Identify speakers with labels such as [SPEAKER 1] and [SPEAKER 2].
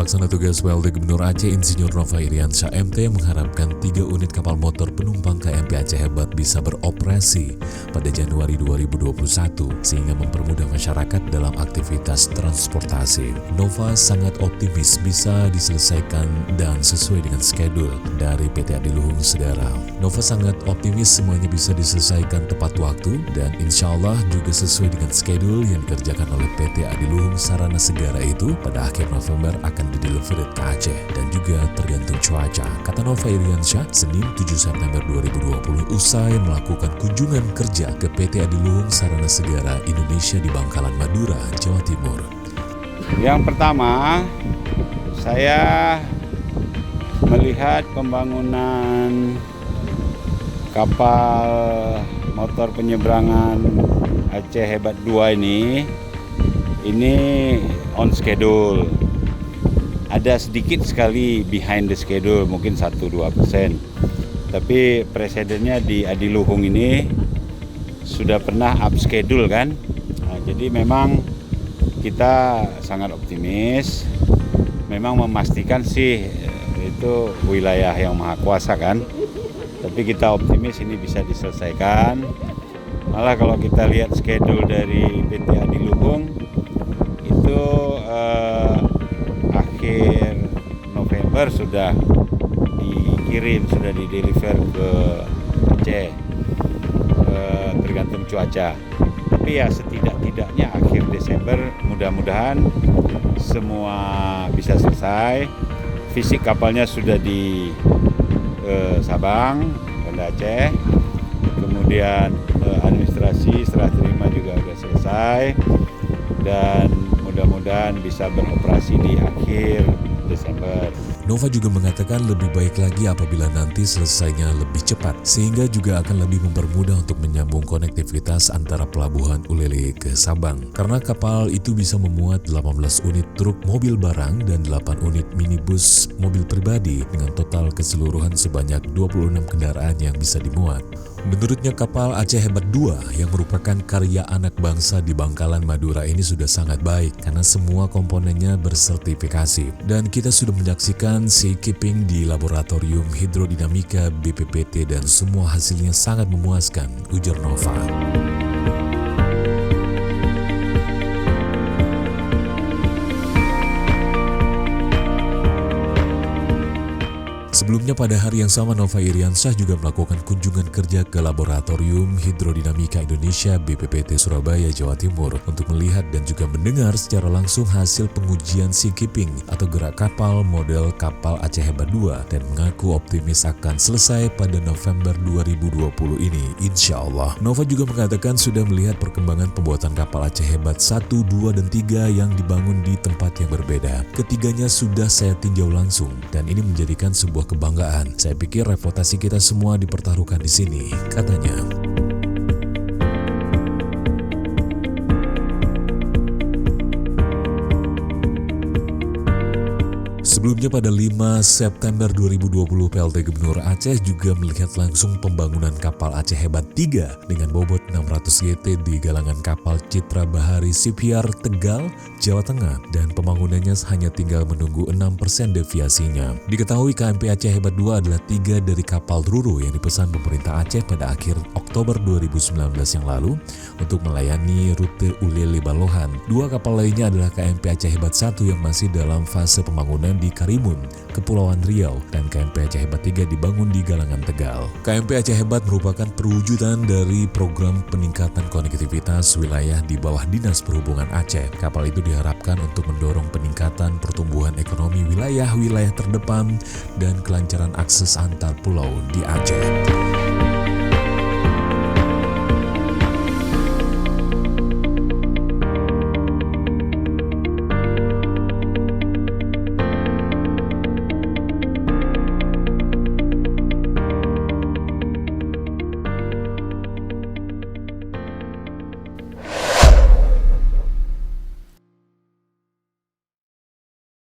[SPEAKER 1] Pelaksana tugas PLT Gubernur Aceh Insinyur Nova Iriansyah MT mengharapkan 3 unit kapal motor penumpang KMP Aceh Hebat bisa beroperasi pada Januari 2021 sehingga mempermudah masyarakat dalam aktivitas transportasi. Nova sangat optimis bisa diselesaikan dan sesuai dengan schedule dari PT Adiluhung Segara. Nova sangat optimis semuanya bisa diselesaikan tepat waktu dan insya Allah juga sesuai dengan schedule yang dikerjakan oleh PT Adiluhung Sarana Segara itu pada akhir November akan didelivery ke Aceh dan juga tergantung cuaca, kata Nova Iriansyah Senin 7 September 2020 usai melakukan kunjungan kerja ke PT Adiluhung Sarana Segara Indonesia di Bangkalan, Madura, Jawa Timur.
[SPEAKER 2] Yang pertama, saya melihat pembangunan kapal motor penyeberangan Aceh Hebat 2 ini on schedule. Ada sedikit sekali behind the schedule, mungkin 1-2%. Tapi presidennya di Adiluhung ini sudah pernah up schedule kan. Nah, jadi memang kita sangat optimis. Memang memastikan sih itu wilayah yang maha kuasa kan. Tapi kita optimis ini bisa diselesaikan. Malah kalau kita lihat schedule dari PT Adiluhung itu akhir November sudah dikirim, sudah dideliver ke Aceh, tergantung cuaca. Tapi ya setidak-tidaknya akhir Desember mudah-mudahan semua bisa selesai. Fisik kapalnya sudah di Sabang, Banda Aceh. Kemudian administrasi serah terima juga sudah selesai dan mudah-mudahan bisa beroperasi di akhir Desember.
[SPEAKER 1] Nova juga mengatakan lebih baik lagi apabila nanti selesainya lebih cepat, sehingga juga akan lebih mempermudah untuk menyambung konektivitas antara pelabuhan Ulele ke Sabang. Karena kapal itu bisa memuat 18 unit truk mobil barang dan 8 unit minibus mobil pribadi dengan total keseluruhan sebanyak 26 kendaraan yang bisa dimuat. Menurutnya kapal Aceh Hebat 2 yang merupakan karya anak bangsa di Bangkalan, Madura ini sudah sangat baik karena semua komponennya bersertifikasi. Dan kita sudah menyaksikan seakeeping di laboratorium hidrodinamika BPPT dan semua hasilnya sangat memuaskan, ujar Nova. Sebelumnya pada hari yang sama Nova Iriansyah juga melakukan kunjungan kerja ke Laboratorium Hidrodinamika Indonesia BPPT Surabaya, Jawa Timur untuk melihat dan juga mendengar secara langsung hasil pengujian seakeeping atau gerak kapal model kapal Aceh Hebat 2 dan mengaku optimis akan selesai pada November 2020 ini insya Allah. Nova juga mengatakan sudah melihat perkembangan pembuatan kapal Aceh Hebat 1, 2, dan 3 yang dibangun di tempat yang berbeda. Ketiganya sudah saya tinjau langsung dan ini menjadikan sebuah kebanggaan. Saya pikir reputasi kita semua dipertaruhkan di sini, katanya. Sebelumnya pada 5 September 2020 PLT Gubernur Aceh juga melihat langsung pembangunan kapal Aceh Hebat 3 dengan bobot 600 GT di galangan kapal Citra Bahari Shipyard Tegal, Jawa Tengah dan pembangunannya hanya tinggal menunggu 6% deviasinya. Diketahui KMP Aceh Hebat 2 adalah 3 dari kapal Ruru yang dipesan pemerintah Aceh pada akhir Oktober 2019 yang lalu untuk melayani rute Ulele Balohan. 2 kapal lainnya adalah KMP Aceh Hebat 1 yang masih dalam fase pembangunan di Karimun, Kepulauan Riau, dan KMP Aceh Hebat 3 dibangun di Galangan Tegal. KMP Aceh Hebat merupakan perwujudan dari program peningkatan konektivitas wilayah di bawah Dinas Perhubungan Aceh. Kapal itu diharapkan untuk mendorong peningkatan pertumbuhan ekonomi wilayah-wilayah terdepan dan kelancaran akses antar pulau di Aceh.